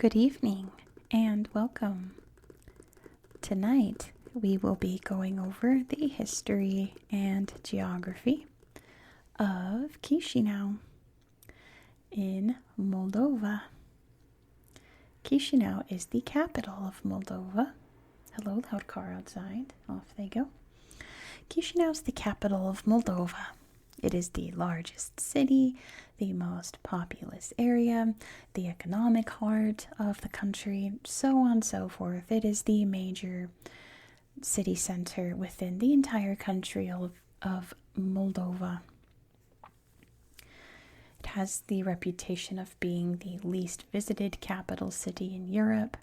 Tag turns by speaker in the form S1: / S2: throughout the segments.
S1: Good evening and welcome. Tonight we will be going over the history and geography of Chișinău in Moldova. Chișinău is the capital of Moldova. Hello, loud car outside. Off they go. Chișinău is the capital of Moldova. It is the largest city, the most populous area, the economic heart of the country, so on and so forth. It is the major city center within the entire country of Moldova. It has the reputation of being the least visited capital city in Europe.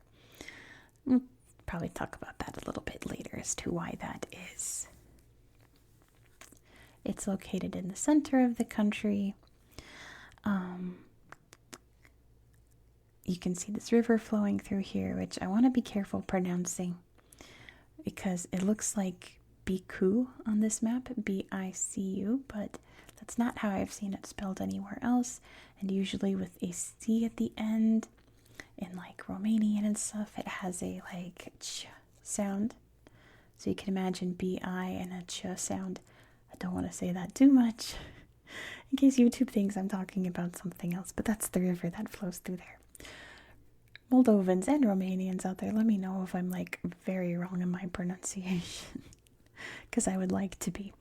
S1: We'll probably talk about that a little bit later as to why that is. It's located in the center of the country. You can see this river flowing through here, which I want to be careful pronouncing because it looks like Bicu on this map, B-I-C-U, but that's not how I've seen it spelled anywhere else. And usually with a C at the end, in like Romanian and stuff, it has a like ch sound. So you can imagine B-I and a ch sound. I don't want to say that too much in case YouTube thinks I'm talking about something else, but that's the river that flows through there. Moldovans and Romanians out there, let me know if I'm like very wrong in my pronunciation because I would like to be.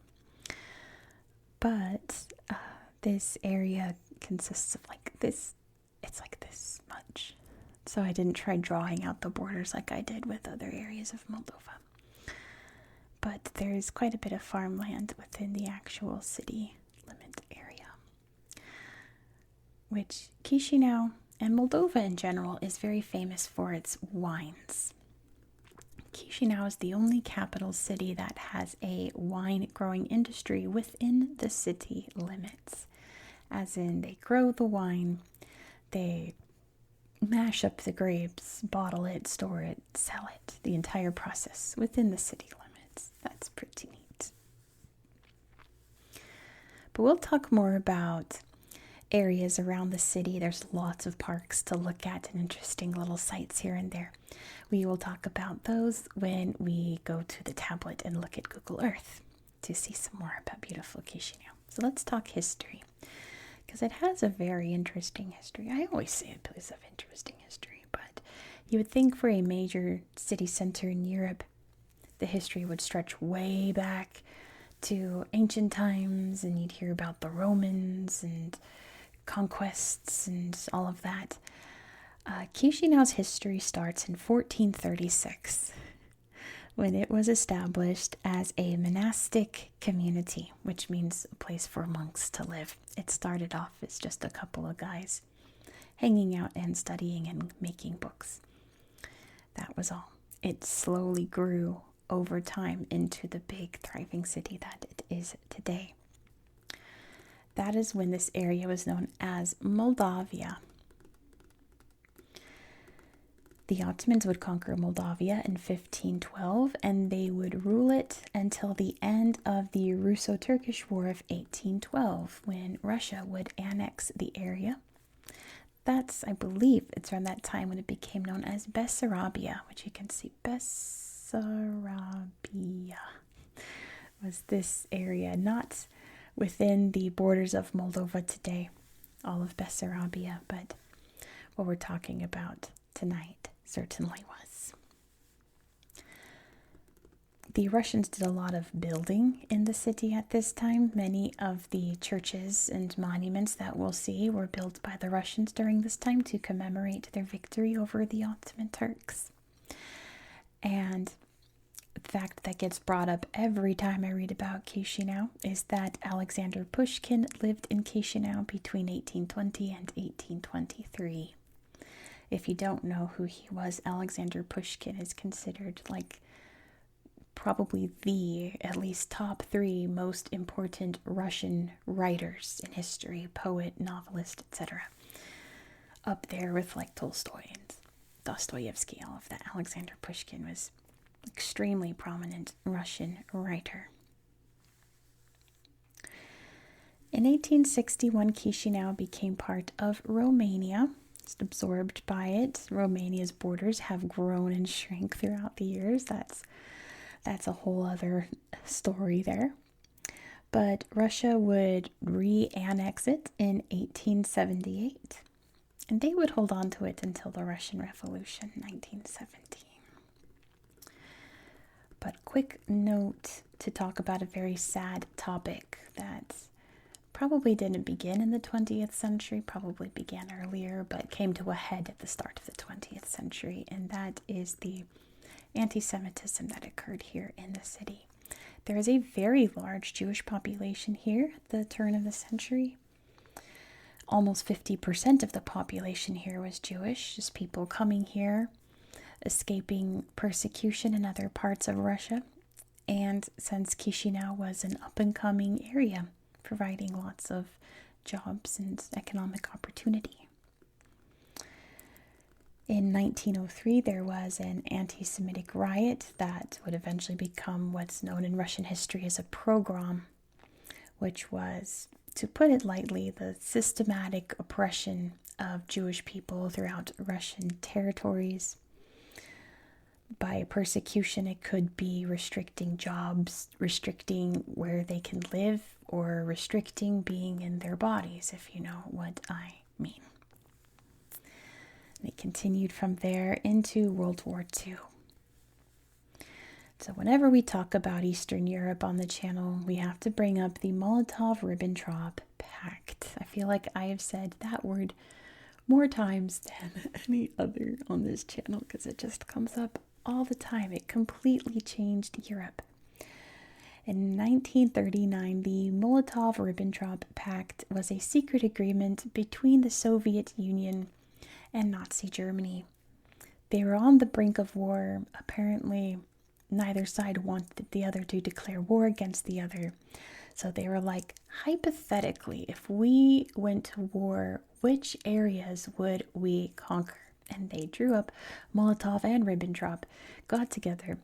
S1: But this area consists of like this, it's like this much. So I didn't try drawing out the borders like I did with other areas of Moldova. But there is quite a bit of farmland within the actual city limit area, which Chișinău and Moldova in general is very famous for its wines. Chișinău is the only capital city that has a wine growing industry within the city limits. As in, they grow the wine, they mash up the grapes, bottle it, store it, sell it, the entire process within the city limits. That's pretty neat. But we'll talk more about areas around the city. There's lots of parks to look at and interesting little sites here and there. We will talk about those when we go to the tablet and look at Google Earth to see some more about beautiful Chișinău. So let's talk history, because it has a very interesting history. I always say a place of interesting history, but you would think for a major city center in Europe, the history would stretch way back to ancient times, and you'd hear about the Romans and conquests and all of that. Chișinău's history starts in 1436, when it was established as a monastic community, which means a place for monks to live. It started off as just a couple of guys hanging out and studying and making books. That was all. It slowly grew over time into the big thriving city that it is today. That is when this area was known as Moldavia. The Ottomans would conquer Moldavia in 1512, and they would rule it until the end of the Russo-Turkish War of 1812, when Russia would annex the area. That's, I believe, it's around that time when it became known as Bessarabia, which you can see. Bessarabia was this area, not within the borders of Moldova today, all of Bessarabia, but what we're talking about tonight certainly was. The Russians did a lot of building in the city at this time. Many of the churches and monuments that we'll see were built by the Russians during this time to commemorate their victory over the Ottoman Turks. And the fact that gets brought up every time I read about Chișinău is that Alexander Pushkin lived in Chișinău between 1820 and 1823. If you don't know who he was, Alexander Pushkin is considered like probably the at least top 3 most important Russian writers in history, poet, novelist, etc. Up there with like Tolstoy and Dostoevsky, all of that. Alexander Pushkin was extremely prominent Russian writer. In 1861, Chișinău became part of Romania, just absorbed by it. Romania's borders have grown and shrank throughout the years. That's a whole other story there. But Russia would re-annex it in 1878, and they would hold on to it until the Russian Revolution in 1917. But quick note to talk about a very sad topic that probably didn't begin in the 20th century, probably began earlier, but came to a head at the start of the 20th century, and that is the anti-Semitism that occurred here in the city. There is a very large Jewish population here at the turn of the century. Almost 50% of the population here was Jewish, just people coming here, escaping persecution in other parts of Russia. And since Chișinău was an up-and-coming area, providing lots of jobs and economic opportunity. In 1903, there was an anti-Semitic riot that would eventually become what's known in Russian history as a pogrom, which was, to put it lightly, the systematic oppression of Jewish people throughout Russian territories. By persecution, it could be restricting jobs, restricting where they can live, or restricting being in their bodies, if you know what I mean. They continued from there into World War II. So whenever we talk about Eastern Europe on the channel, we have to bring up the Molotov-Ribbentrop Pact. I feel like I have said that word more times than any other on this channel because it just comes up all the time. It completely changed Europe. In 1939, the Molotov-Ribbentrop Pact was a secret agreement between the Soviet Union and Nazi Germany. They were on the brink of war. Apparently, neither side wanted the other to declare war against the other. So they were like, hypothetically, if we went to war, which areas would we conquer? And they drew up, Molotov and Ribbentrop got together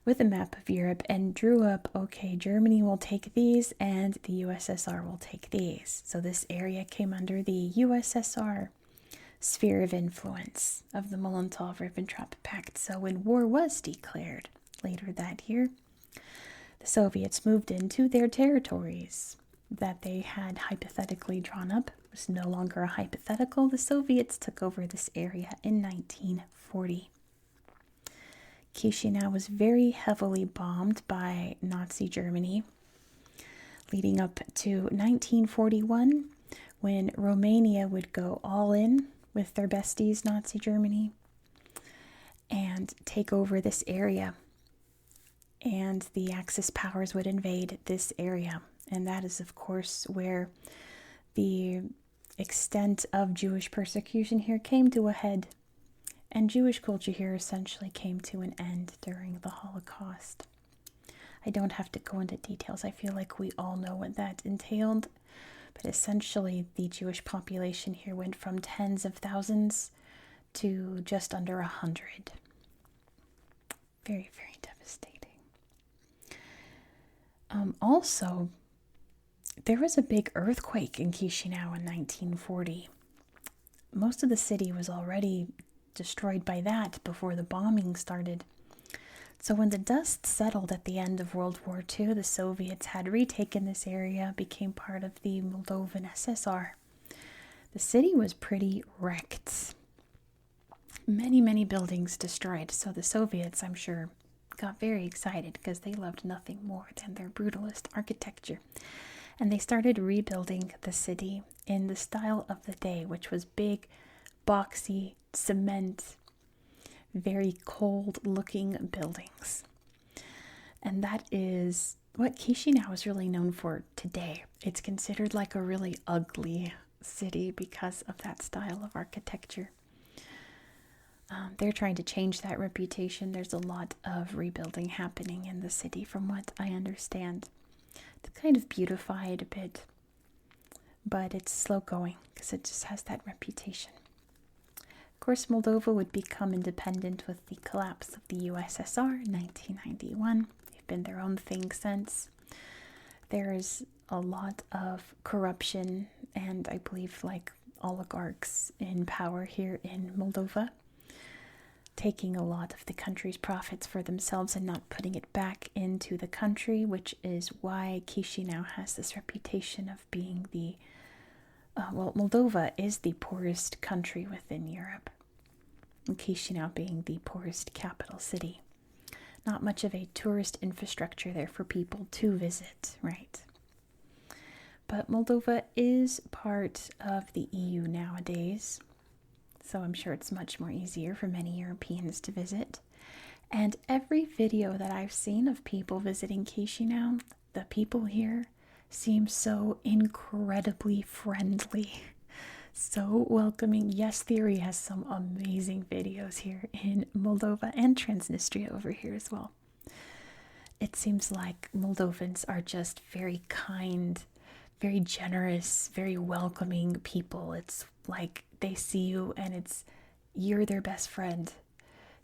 S1: with a map of Europe and drew up, okay, Germany will take these and the USSR will take these. So this area came under the USSR sphere of influence of the Molotov-Ribbentrop Pact. So when war was declared later that year, the Soviets moved into their territories that they had hypothetically drawn up. It was no longer a hypothetical. The Soviets took over this area in 1940. Chișinău was very heavily bombed by Nazi Germany, leading up to 1941, when Romania would go all in with their besties, Nazi Germany, and take over this area. And the Axis powers would invade this area. And that is, of course, where the extent of Jewish persecution here came to a head. And Jewish culture here essentially came to an end during the Holocaust. I don't have to go into details. I feel like we all know what that entailed. But essentially, the Jewish population here went from tens of thousands to just under 100. Very, very devastating. Also, there was a big earthquake in Chișinău in 1940. Most of the city was already destroyed by that before the bombing started. So when the dust settled at the end of World War II, the Soviets had retaken this area, became part of the Moldovan SSR. The city was pretty wrecked. Many, many buildings destroyed. So the Soviets, I'm sure, got very excited because they loved nothing more than their brutalist architecture. And they started rebuilding the city in the style of the day, which was big, boxy, cement, very cold-looking buildings. And that is what Chișinău is really known for today. It's considered like a really ugly city because of that style of architecture. They're trying to change that reputation. There's a lot of rebuilding happening in the city from what I understand. To kind of beautify it a bit, but it's slow going because it just has that reputation. Of course, Moldova would become independent with the collapse of the USSR in 1991. They've been their own thing since. There is a lot of corruption and I believe like oligarchs in power here in Moldova, taking a lot of the country's profits for themselves and not putting it back into the country, which is why Chișinău has this reputation of being the Moldova is the poorest country within Europe, Chișinău being the poorest capital city. Not much of a tourist infrastructure there for people to visit, right? But Moldova is part of the EU nowadays, so I'm sure it's much more easier for many Europeans to visit. And every video that I've seen of people visiting Chișinău, the people here seem so incredibly friendly, so welcoming. Yes, Theory has some amazing videos here in Moldova and Transnistria over here as well. It seems like Moldovans are just very kind, very generous, very welcoming people. It's like they see you and you're their best friend.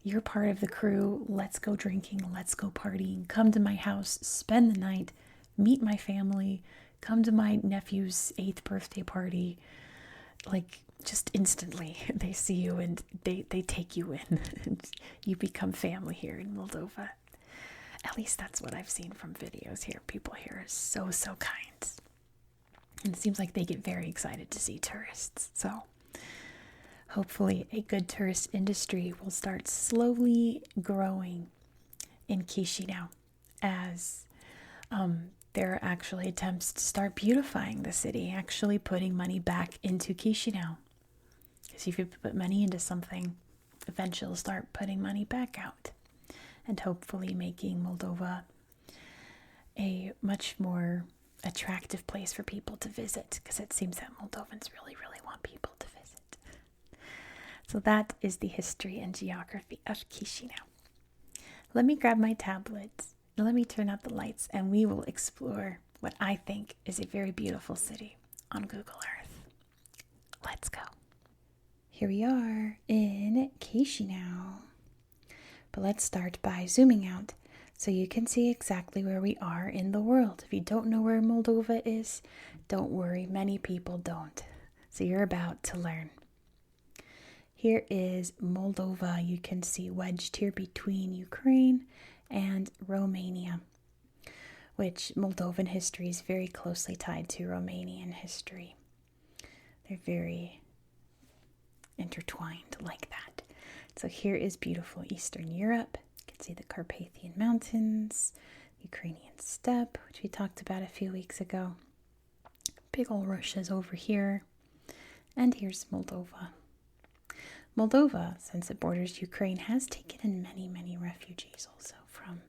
S1: You're part of the crew. Let's go drinking. Let's go partying. Come to my house. Spend the night. Meet my family. Come to my nephew's 8th birthday party. Like, just instantly they see you and they take you in. You become family here in Moldova. At least that's what I've seen from videos here. People here are so, so kind. And it seems like they get very excited to see tourists. So hopefully a good tourist industry will start slowly growing in Chișinău as there are actually attempts to start beautifying the city, actually putting money back into Chișinău. Because if you put money into something, eventually you'll start putting money back out and hopefully making Moldova a much more attractive place for people to visit, because it seems that Moldovans really, really want people to visit. So that is the history and geography of Chișinău. Let me grab my tablet, let me turn out the lights, and we will explore what I think is a very beautiful city on Google Earth. Let's go. Here we are in Chișinău. But let's start by zooming out so you can see exactly where we are in the world. If you don't know where Moldova is, don't worry, many people don't. So you're about to learn. Here is Moldova. You can see wedged here between Ukraine and Romania, which Moldovan history is very closely tied to Romanian history. They're very intertwined like that. So here is beautiful Eastern Europe. You can see the Carpathian Mountains, Ukrainian steppe, which we talked about a few weeks ago. Big old Russia's over here. And here's Moldova. Moldova, since it borders Ukraine, has taken in many, many refugees also from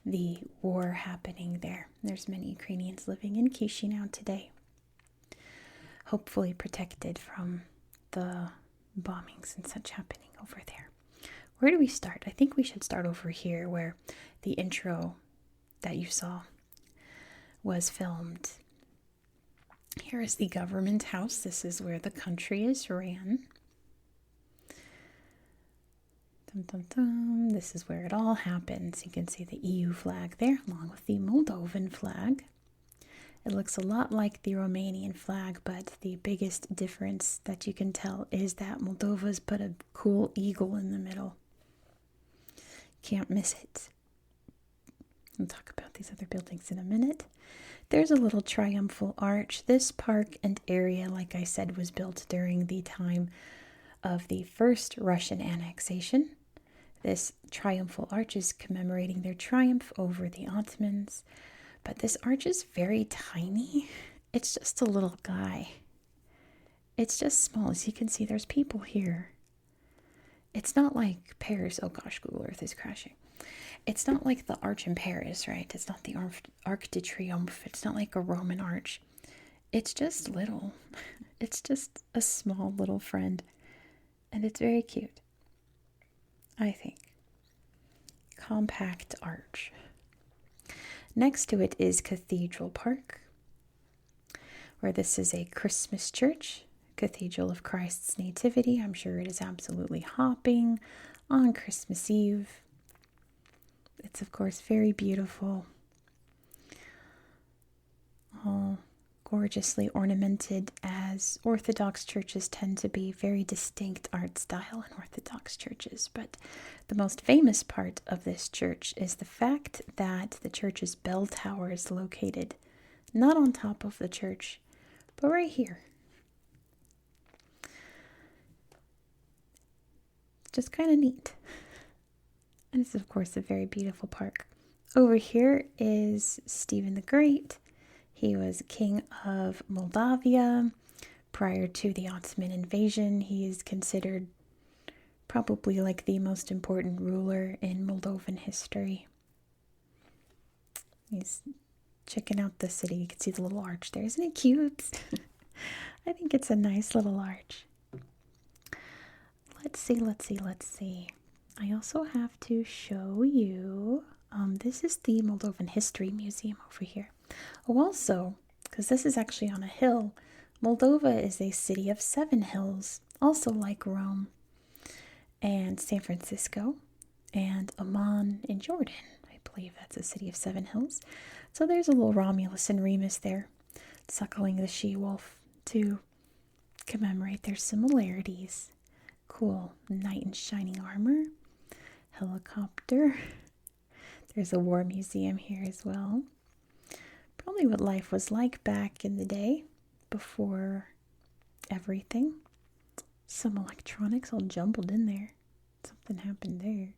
S1: the war happening there. There's many Ukrainians living in Chișinău today, hopefully protected from the bombings and such happening over there. Where do we start? I think we should start over here where the intro that you saw was filmed. Here is the government house. This is where the country is ran. Dum, dum, dum. This is where it all happens. You can see the EU flag there along with the Moldovan flag. It looks a lot like the Romanian flag, but the biggest difference that you can tell is that Moldova's put a cool eagle in the middle. Can't miss it. We'll talk about these other buildings in a minute. There's a little triumphal arch. This park and area, like I said, was built during the time of the first Russian annexation. This triumphal arch is commemorating their triumph over the Ottomans. But this arch is very tiny. It's just a little guy. It's just small. As you can see, there's people here. It's not like Paris. Oh gosh, Google Earth is crashing. It's not like the arch in Paris, right? It's not the Arc de Triomphe. It's not like a Roman arch. It's just little. It's just a small little friend. And it's very cute, I think. Compact arch. Next to it is Cathedral Park, where this is a Christmas church, Cathedral of Christ's Nativity. I'm sure it is absolutely hopping on Christmas Eve. It's, of course, very beautiful. All gorgeously ornamented, as Orthodox churches tend to be. Very distinct art style in Orthodox churches. But the most famous part of this church is the fact that the church's bell tower is located not on top of the church, but right here. Just kind of neat. And it's, of course, a very beautiful park. Over here is Stephen the Great. He was king of Moldavia prior to the Ottoman invasion. He is considered probably like the most important ruler in Moldovan history. He's checking out the city. You can see the little arch there. Isn't it cute? I think it's a nice little arch. Let's see. I also have to show you, this is the Moldovan History Museum over here. Oh, also, because this is actually on a hill, Moldova is a city of 7 hills, also like Rome and San Francisco and Amman in Jordan. I believe that's a city of 7 hills. So there's a little Romulus and Remus there, suckling the she-wolf to commemorate their similarities. Cool. Knight in shining armor. Helicopter. There's a war museum here as well. Probably what life was like back in the day before everything. Some electronics all jumbled in there. Something happened there.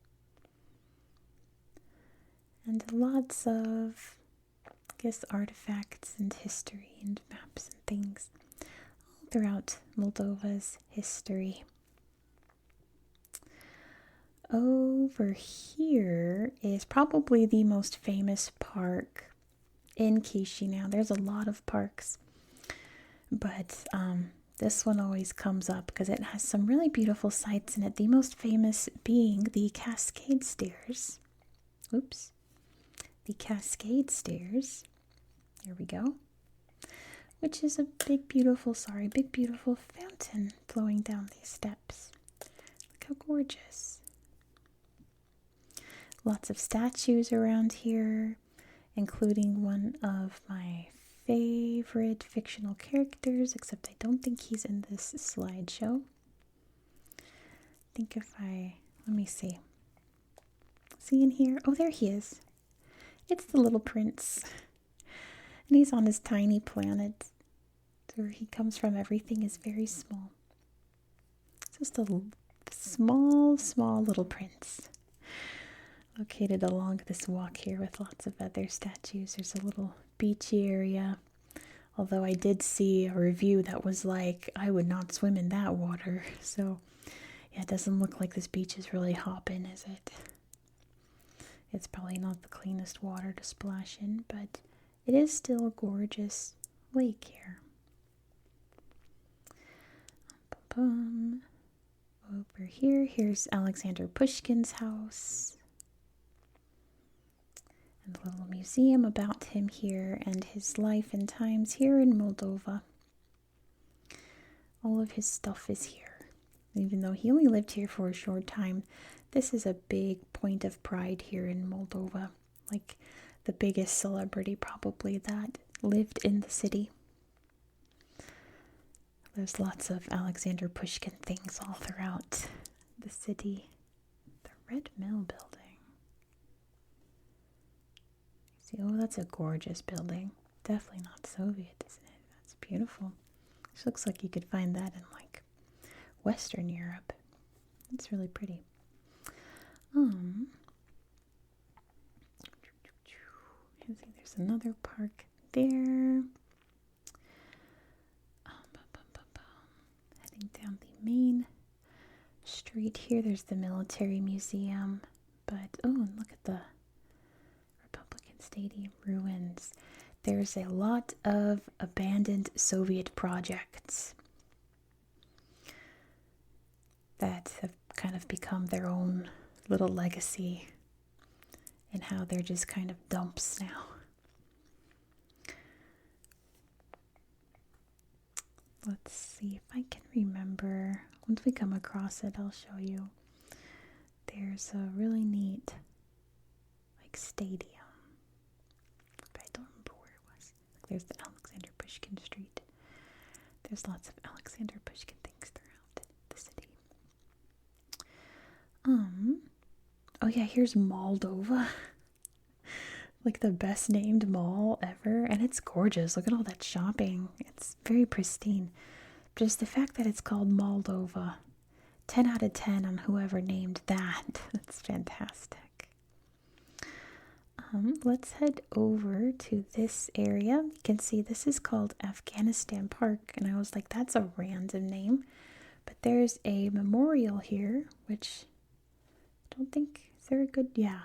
S1: And lots of, I guess, artifacts and history and maps and things all throughout Moldova's history. Over here is probably the most famous park in Chișinău. There's a lot of parks, but this one always comes up because it has some really beautiful sights in it. The most famous being the Cascade Stairs. Oops. The Cascade Stairs. There we go. Which is a big, beautiful fountain flowing down these steps. Look how gorgeous. Lots of statues around here, including one of my favorite fictional characters, except I don't think he's in this slideshow. Let me see. Is he in here? Oh, there he is. It's the little prince. And he's on his tiny planet. Where he comes from, everything is very small. Just a small little prince. Located along this walk here with lots of other statues. There's a little beachy area. Although I did see a review that was like, I would not swim in that water. So, yeah, it doesn't look like this beach is really hopping, is it? It's probably not the cleanest water to splash in, but it is still a gorgeous lake here. Over here's Alexander Pushkin's house. And a little museum about him here and his life and times here in Moldova. All of his stuff is here. Even though he only lived here for a short time, this is a big point of pride here in Moldova. Like the biggest celebrity probably that lived in the city. There's lots of Alexander Pushkin things all throughout the city. The Red Mill building. See, oh, that's a gorgeous building. Definitely not Soviet, isn't it? That's beautiful. This looks like you could find that in like Western Europe. It's really pretty. There's another park there. Heading down the main street here, there's the military museum. But, oh, and look at the Republican Stadium ruins. There's a lot of abandoned Soviet projects that have kind of become their own little legacy and how they're just kind of dumps now. Let's see if I can remember. Once we come across it, I'll show you. There's a really neat stadium, but I don't remember where it was. There's the Alexander Pushkin There's lots of Alexander Pushkin things throughout the city. Oh yeah, here's Moldova. Like the best named mall ever, and it's gorgeous. Look at all that shopping. It's very pristine. Just the fact that it's called Moldova. 10 out of 10 on whoever named that. That's fantastic. Let's head over to this area. You can see this is called Afghanistan Park, and I was like, that's a random name. But there's a memorial here, which I don't think, is there a good, yeah.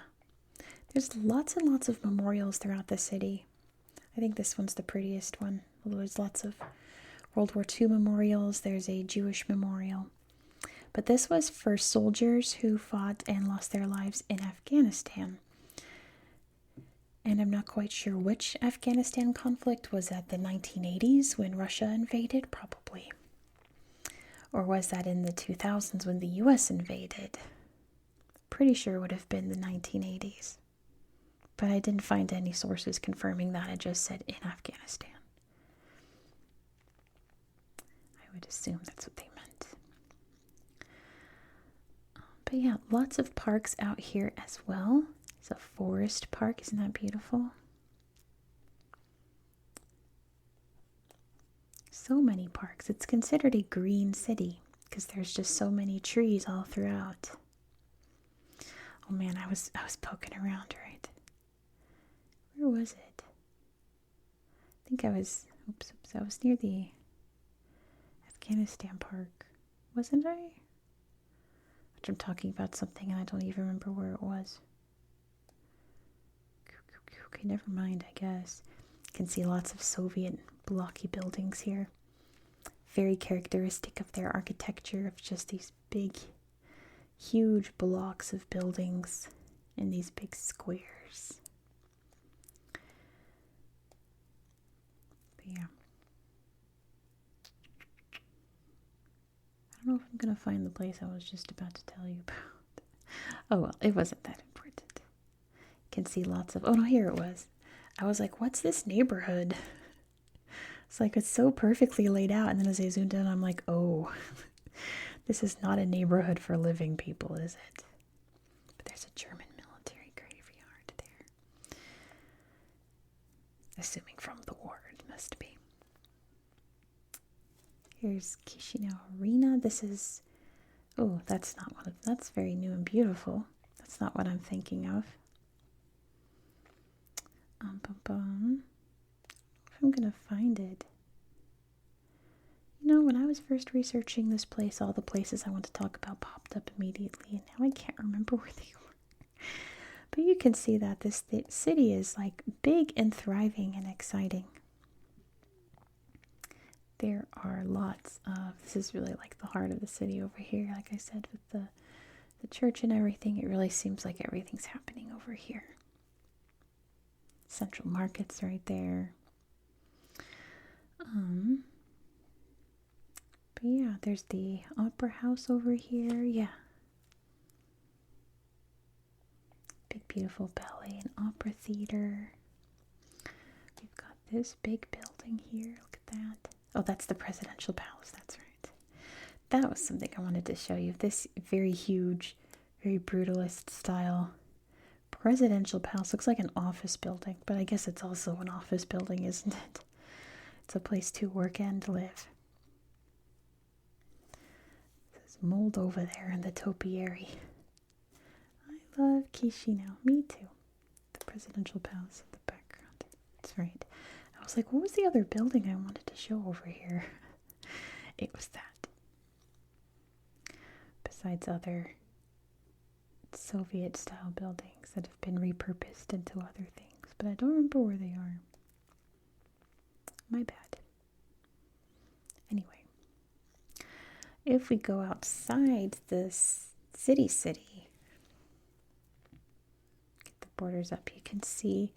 S1: There's lots and lots of memorials throughout the city. I think this one's the prettiest one. Although there's lots of World War II memorials. There's a Jewish memorial. But this was for soldiers who fought and lost their lives in Afghanistan. And I'm not quite sure which Afghanistan conflict. Was that the 1980s when Russia invaded? Probably. Or was that in the 2000s when the US invaded? Pretty sure it would have been the 1980s. But I didn't find any sources confirming that. It just said in Afghanistan. I would assume that's what they meant. But yeah, lots of parks out here as well. It's a forest park. Isn't that beautiful? So many parks. It's considered a green city because there's just so many trees all throughout. Oh man, I was poking around, right? Where was it? I think I was near the Afghanistan Park, wasn't I? Which I'm talking about something and I don't even remember where it was. Okay, never mind, I guess. You can see lots of Soviet blocky buildings here. Very characteristic of their architecture, of just these big, huge blocks of buildings in these big squares. But yeah. I don't know if I'm going to find the place I was just about to tell you about. Oh well, it wasn't that important. You can see lots of, oh no, here it was. I was like, what's this neighborhood? It's like, it's so perfectly laid out. And then as I zoomed in, I'm like, oh, this is not a neighborhood for living people, is it? But there's a German military graveyard there. Assuming from the war, it must be. Here's Chișinău Arena. This is, oh, that's not one of, that's very new and beautiful. That's not what I'm thinking of. If I'm gonna find it. You know, when I was first researching this place, all the places I want to talk about popped up immediately, and now I can't remember where they were. But you can see that this city is like big and thriving and exciting. There are lots of, this is really like the heart of the city over here, like I said, with the church and everything. It really seems like everything's happening over here. Central Market's right there. But yeah, there's the Opera House over here. Yeah. Big, beautiful ballet and opera theater. We've got this big building here. Look at that. Oh, that's the Presidential Palace. That's right. That was something I wanted to show you. This very huge, very brutalist style Presidential Palace. Looks like an office building, but I guess it's also an office building, isn't it? It's a place to work and live. There's Moldova there in the topiary. I love Chișinău. Me too. The Presidential Palace in the background. That's right. I was like, what was the other building I wanted to show over here? It was that. Besides other Soviet-style buildings that have been repurposed into other things, but I don't remember where they are. My bad. Anyway, if we go outside this city, get the borders up, you can see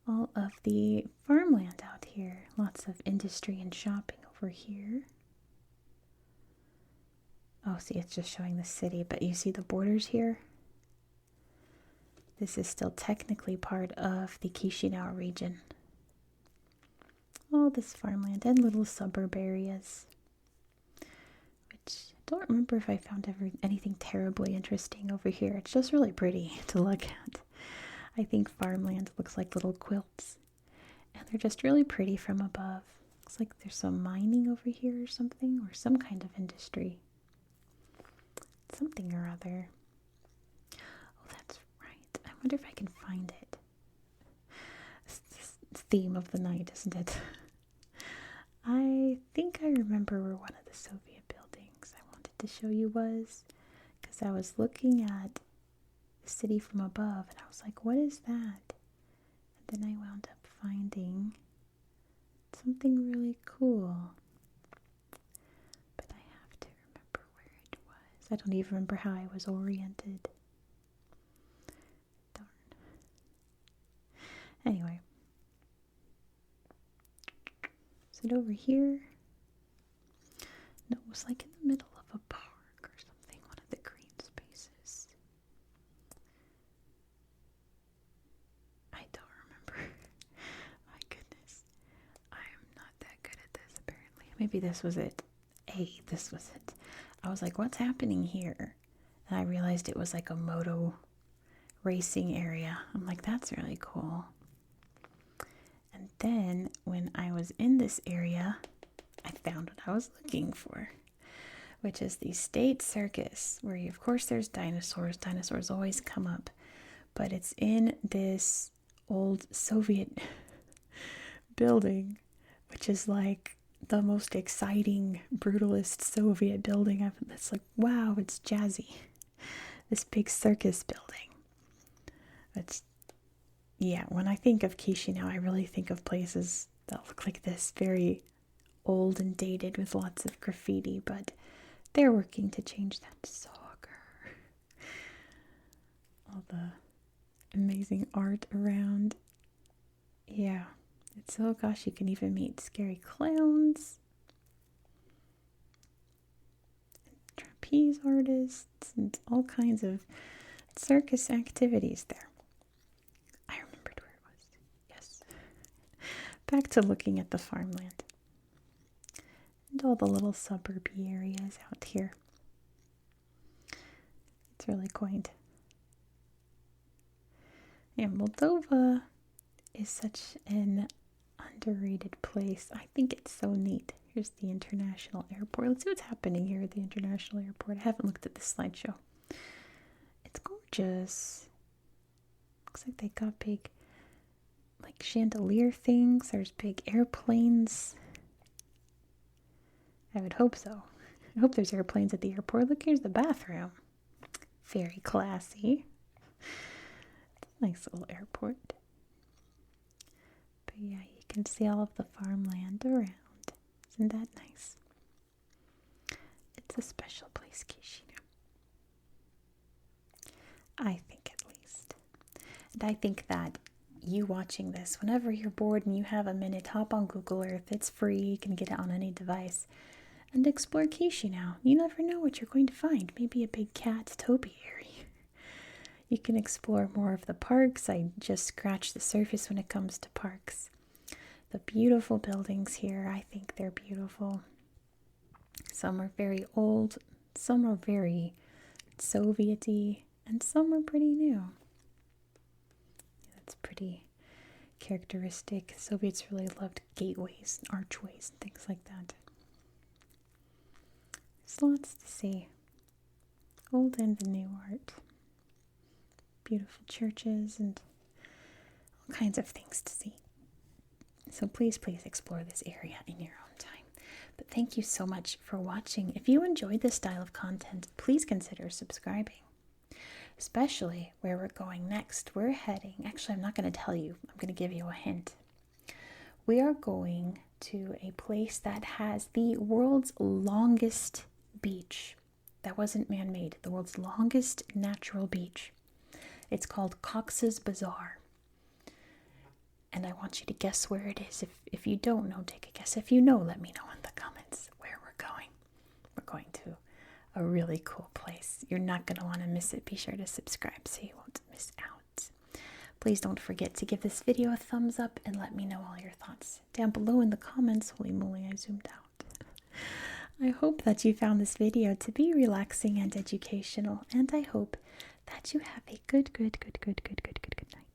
S1: all of the farmland out here. Lots of industry and shopping over here. Oh, see, it's just showing the city, but you see the borders here? This is still technically part of the Chișinău region. all this farmland and little suburb areas, which I don't remember if I found anything terribly interesting over here. It's just really pretty to look at. I think farmland looks like little quilts, and they're just really pretty from above. Looks like there's some mining over here or something, or some kind of industry. Something or other. Oh, that's right. I wonder if I can find it. It's the theme of the night, isn't it? I think I remember where one of the Soviet buildings I wanted to show you was, because I was looking at the city from above and I was like, what is that? And then I wound up finding something really cool. But I have to remember where it was. I don't even remember how I was oriented. Darn. Anyway. Is it over here? No, it was like in the middle of a park or something. One of the green spaces. I don't remember. My goodness. I am not that good at this, apparently. Maybe this was it. Hey, this was it. I was like, what's happening here? And I realized it was like a moto racing area. I'm like, that's really cool. And then when I was in this area, I found what I was looking for, which is the State Circus, where of course there's dinosaurs. Dinosaurs always come up, but it's in this old Soviet building, which is like the most exciting, brutalist Soviet building. It's like, wow, it's jazzy. This big circus building. Yeah, when I think of Chișinău, I really think of places that look like this, very old and dated with lots of graffiti, but they're working to change that. Soccer. All the amazing art around. Yeah, it's, oh gosh, you can even meet scary clowns, trapeze artists, and all kinds of circus activities there. Back to looking at the farmland and all the little suburby areas out here. It's really quaint. And Moldova is such an underrated place. I think it's so neat. Here's the international airport. Let's see what's happening here at the international airport. I haven't looked at this slideshow. It's gorgeous. Looks like they got big like chandelier things. There's big airplanes. I would hope so. I hope there's airplanes at the airport. Look, here's the bathroom. Very classy. Nice little airport. But yeah, you can see all of the farmland around. Isn't that nice? It's a special place, Chișinău. I think, at least. And I think that you watching this, whenever you're bored and you have a minute, hop on Google Earth. It's free. You can get it on any device. And explore Chișinău. You never know what you're going to find. Maybe a big cat topiary. You can explore more of the parks. I just scratched the surface when it comes to parks. The beautiful buildings here, I think they're beautiful. Some are very old, some are very Soviet-y, and some are pretty new. That's pretty characteristic. Soviets really loved gateways and archways and things like that. There's lots to see. Old and the new art. Beautiful churches and all kinds of things to see. So please explore this area in your own time. But thank you so much for watching. If you enjoyed this style of content, please consider subscribing. Especially where we're going next. We're heading, actually I'm not going to tell you, I'm going to give you a hint. We are going to a place that has the world's longest beach. That wasn't man-made, the world's longest natural beach. It's called Cox's Bazar. And I want you to guess where it is. If you don't know, take a guess. If you know, let me know in the comments where we're going. We're going to a really cool place. You're not going to want to miss it. Be sure to subscribe so you won't miss out. Please don't forget to give this video a thumbs up and let me know all your thoughts down below in the comments. Holy moly, I zoomed out. I hope that you found this video to be relaxing and educational, and I hope that you have a good night.